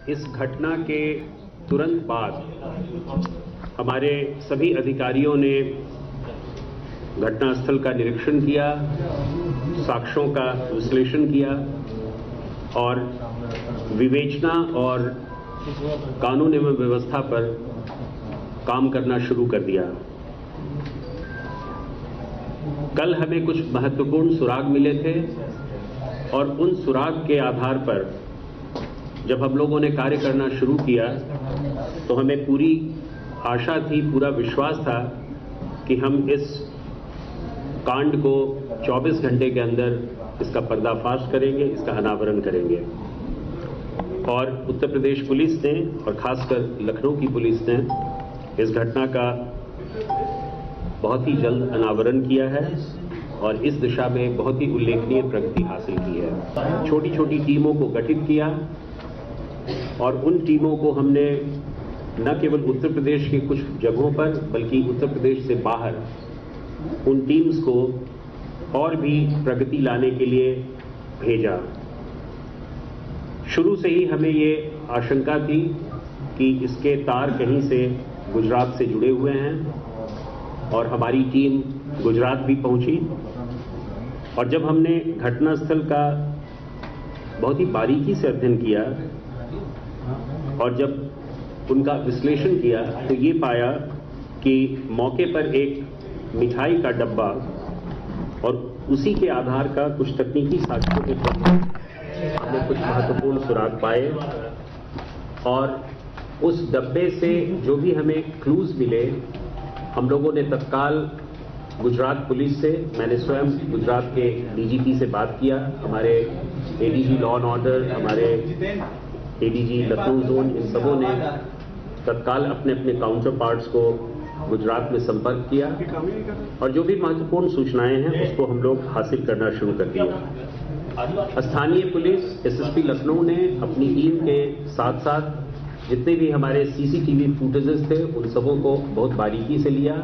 इस घटना के तुरंत बाद हमारे सभी अधिकारियों ने घटनास्थल का निरीक्षण किया, साक्ष्यों का विश्लेषण किया और विवेचना और कानून एवं व्यवस्था पर काम करना शुरू कर दिया। कल हमें कुछ महत्वपूर्ण सुराग मिले थे और उन सुराग के आधार पर जब हम लोगों ने कार्य करना शुरू किया तो हमें पूरी आशा थी, पूरा विश्वास था कि हम इस कांड को 24 घंटे के अंदर इसका पर्दाफाश करेंगे, इसका अनावरण करेंगे। और उत्तर प्रदेश पुलिस ने और खासकर लखनऊ की पुलिस ने इस घटना का बहुत ही जल्द अनावरण किया है और इस दिशा में बहुत ही उल्लेखनीय प्रगति हासिल की है। छोटी छोटी टीमों को गठित किया और उन टीमों को हमने न केवल उत्तर प्रदेश के कुछ जगहों पर बल्कि उत्तर प्रदेश से बाहर उन टीम्स को और भी प्रगति लाने के लिए भेजा। शुरू से ही हमें ये आशंका थी कि इसके तार कहीं से गुजरात से जुड़े हुए हैं और हमारी टीम गुजरात भी पहुंची और जब हमने घटनास्थल का बहुत ही बारीकी से अध्ययन किया और जब उनका विश्लेषण किया तो ये पाया कि मौके पर एक मिठाई का डब्बा और उसी के आधार का कुछ तकनीकी साक्ष्यों के पर हमने कुछ महत्वपूर्ण सुराग पाए और उस डब्बे से जो भी हमें क्लूज मिले हम लोगों ने तत्काल गुजरात पुलिस से, मैंने स्वयं गुजरात के डीजीपी से बात किया, हमारे एडीजी लॉ एंड ऑर्डर, हमारे एडीजी लखनऊ जोन, इन सबों ने तत्काल अपने अपने काउंटर पार्ट्स को गुजरात में संपर्क किया और जो भी महत्वपूर्ण सूचनाएं हैं उसको हम लोग हासिल करना शुरू कर दिया। स्थानीय पुलिस एसएसपी लखनऊ ने अपनी टीम के साथ साथ जितने भी हमारे सीसीटीवी फुटेजेस थे उन सबों को बहुत बारीकी से लिया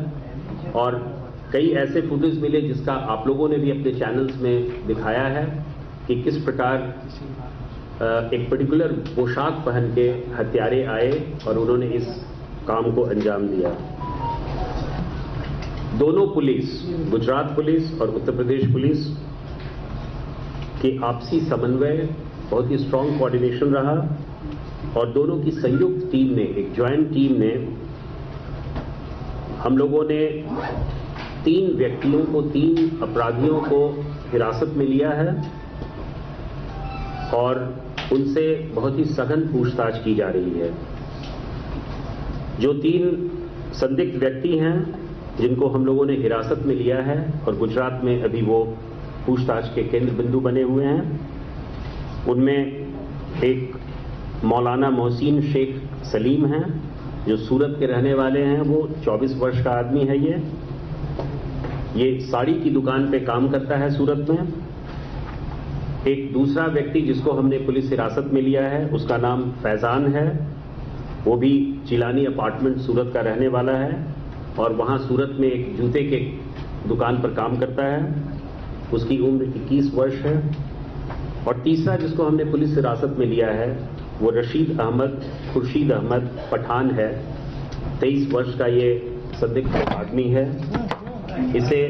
और कई ऐसे फुटेज मिले जिसका आप लोगों ने भी अपने चैनल्स में दिखाया है कि किस प्रकार एक पर्टिकुलर पोशाक पहन के हत्यारे आए और उन्होंने इस काम को अंजाम दिया। दोनों पुलिस, गुजरात पुलिस और उत्तर प्रदेश पुलिस के आपसी समन्वय, बहुत ही स्ट्रांग कोऑर्डिनेशन रहा और दोनों की संयुक्त टीम ने, एक ज्वाइंट टीम ने, हम लोगों ने 3 व्यक्तियों को, 3 अपराधियों को हिरासत में लिया है और उनसे बहुत ही सघन पूछताछ की जा रही है। जो 3 संदिग्ध व्यक्ति हैं जिनको हम लोगों ने हिरासत में लिया है और गुजरात में अभी वो पूछताछ के केंद्र बिंदु बने हुए हैं, उनमें एक मौलाना मोहसिन शेख सलीम हैं जो सूरत के रहने वाले हैं। वो 24 वर्ष का आदमी है। ये साड़ी की दुकान पे काम करता है सूरत में। एक दूसरा व्यक्ति जिसको हमने पुलिस हिरासत में लिया है उसका नाम फैजान है। वो भी चिलानी अपार्टमेंट सूरत का रहने वाला है और वहाँ सूरत में एक जूते के दुकान पर काम करता है। उसकी उम्र 21 वर्ष है। और तीसरा जिसको हमने पुलिस हिरासत में लिया है वो रशीद अहमद, खुर्शीद अहमद पठान है। 23 वर्ष का ये संदिग्ध आदमी है। इसे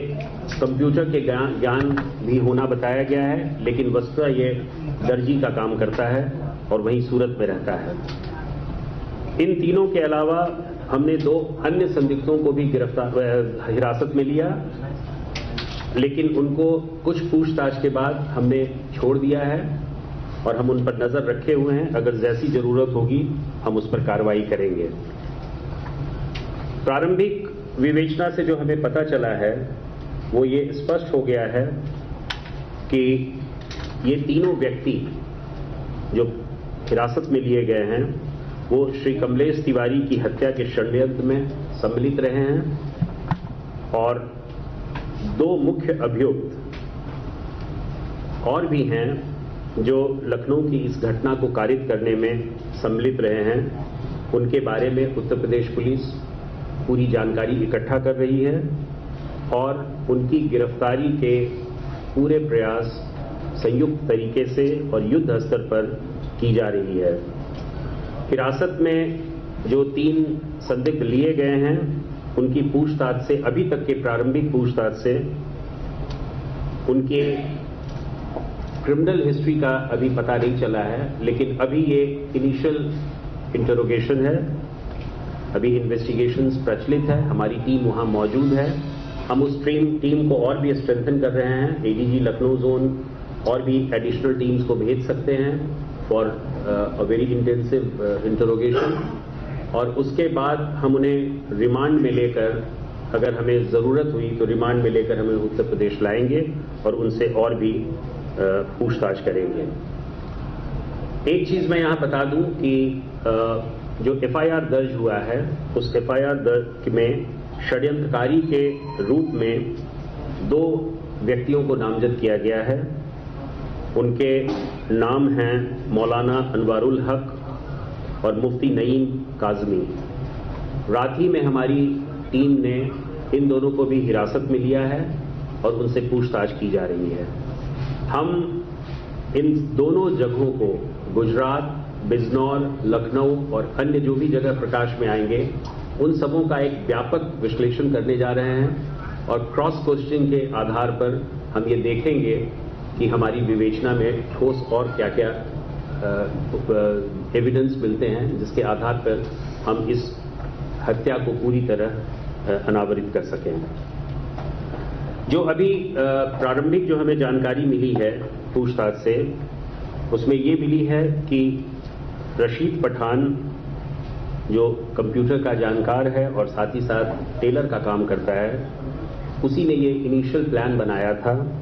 कंप्यूटर के ज्ञान भी होना बताया गया है, लेकिन वस्तुतः ये दर्जी का काम करता है और वहीं सूरत में रहता है। इन तीनों के अलावा हमने 2 अन्य संदिग्धों को भी हिरासत में लिया, लेकिन उनको कुछ पूछताछ के बाद हमने छोड़ दिया है और हम उन पर नजर रखे हुए हैं। अगर जैसी जरूरत होगी हम उस पर कार्रवाई करेंगे। प्रारंभिक विवेचना से जो हमें पता चला है वो ये स्पष्ट हो गया है कि ये तीनों व्यक्ति जो हिरासत में लिए गए हैं वो श्री कमलेश तिवारी की हत्या के षड्यंत्र में सम्मिलित रहे हैं और 2 मुख्य अभियुक्त और भी हैं जो लखनऊ की इस घटना को कारित करने में सम्मिलित रहे हैं। उनके बारे में उत्तर प्रदेश पुलिस पूरी जानकारी इकट्ठा कर रही है और उनकी गिरफ्तारी के पूरे प्रयास संयुक्त तरीके से और युद्ध स्तर पर की जा रही है। हिरासत में जो 3 संदिग्ध लिए गए हैं उनकी पूछताछ से, अभी तक के प्रारंभिक पूछताछ से, उनके क्रिमिनल हिस्ट्री का अभी पता नहीं चला है, लेकिन अभी ये इनिशियल इंटरोगेशन है, अभी इन्वेस्टिगेशंस प्रचलित है। हमारी टीम वहां मौजूद है। हम उस टीम को और भी स्ट्रेंथन कर रहे हैं। एडीजी लखनऊ जोन और भी एडिशनल टीम्स को भेज सकते हैं for a very intensive interrogation, और उसके बाद हम उन्हें रिमांड में लेकर, अगर हमें ज़रूरत हुई तो रिमांड में लेकर हमें उत्तर प्रदेश लाएंगे और उनसे और भी पूछताछ करेंगे। एक चीज़ मैं यहाँ बता दूं कि जो एफआईआर दर्ज हुआ है, उस एफआईआर दर्ज में षड्यंत्रकारी के रूप में 2 व्यक्तियों को नामजद किया गया है। उनके नाम हैं मौलाना अनवारुल हक और मुफ्ती नईम काजमी। रात ही में हमारी टीम ने इन दोनों को भी हिरासत में लिया है और उनसे पूछताछ की जा रही है। हम इन दोनों जगहों को, गुजरात, बिजनौर, लखनऊ और अन्य जो भी जगह प्रकाश में आएंगे, उन सबों का एक व्यापक विश्लेषण करने जा रहे हैं और क्रॉस क्वेश्चनिंग के आधार पर हम ये देखेंगे कि हमारी विवेचना में ठोस और क्या क्या एविडेंस मिलते हैं, जिसके आधार पर हम इस हत्या को पूरी तरह अनावरित कर सकें। जो अभी प्रारंभिक जो हमें जानकारी मिली है पूछताछ से, उसमें ये मिली है कि रशीद पठान, जो कंप्यूटर का जानकार है और साथ ही साथ टेलर का काम करता है, उसी ने ये इनिशियल प्लान बनाया था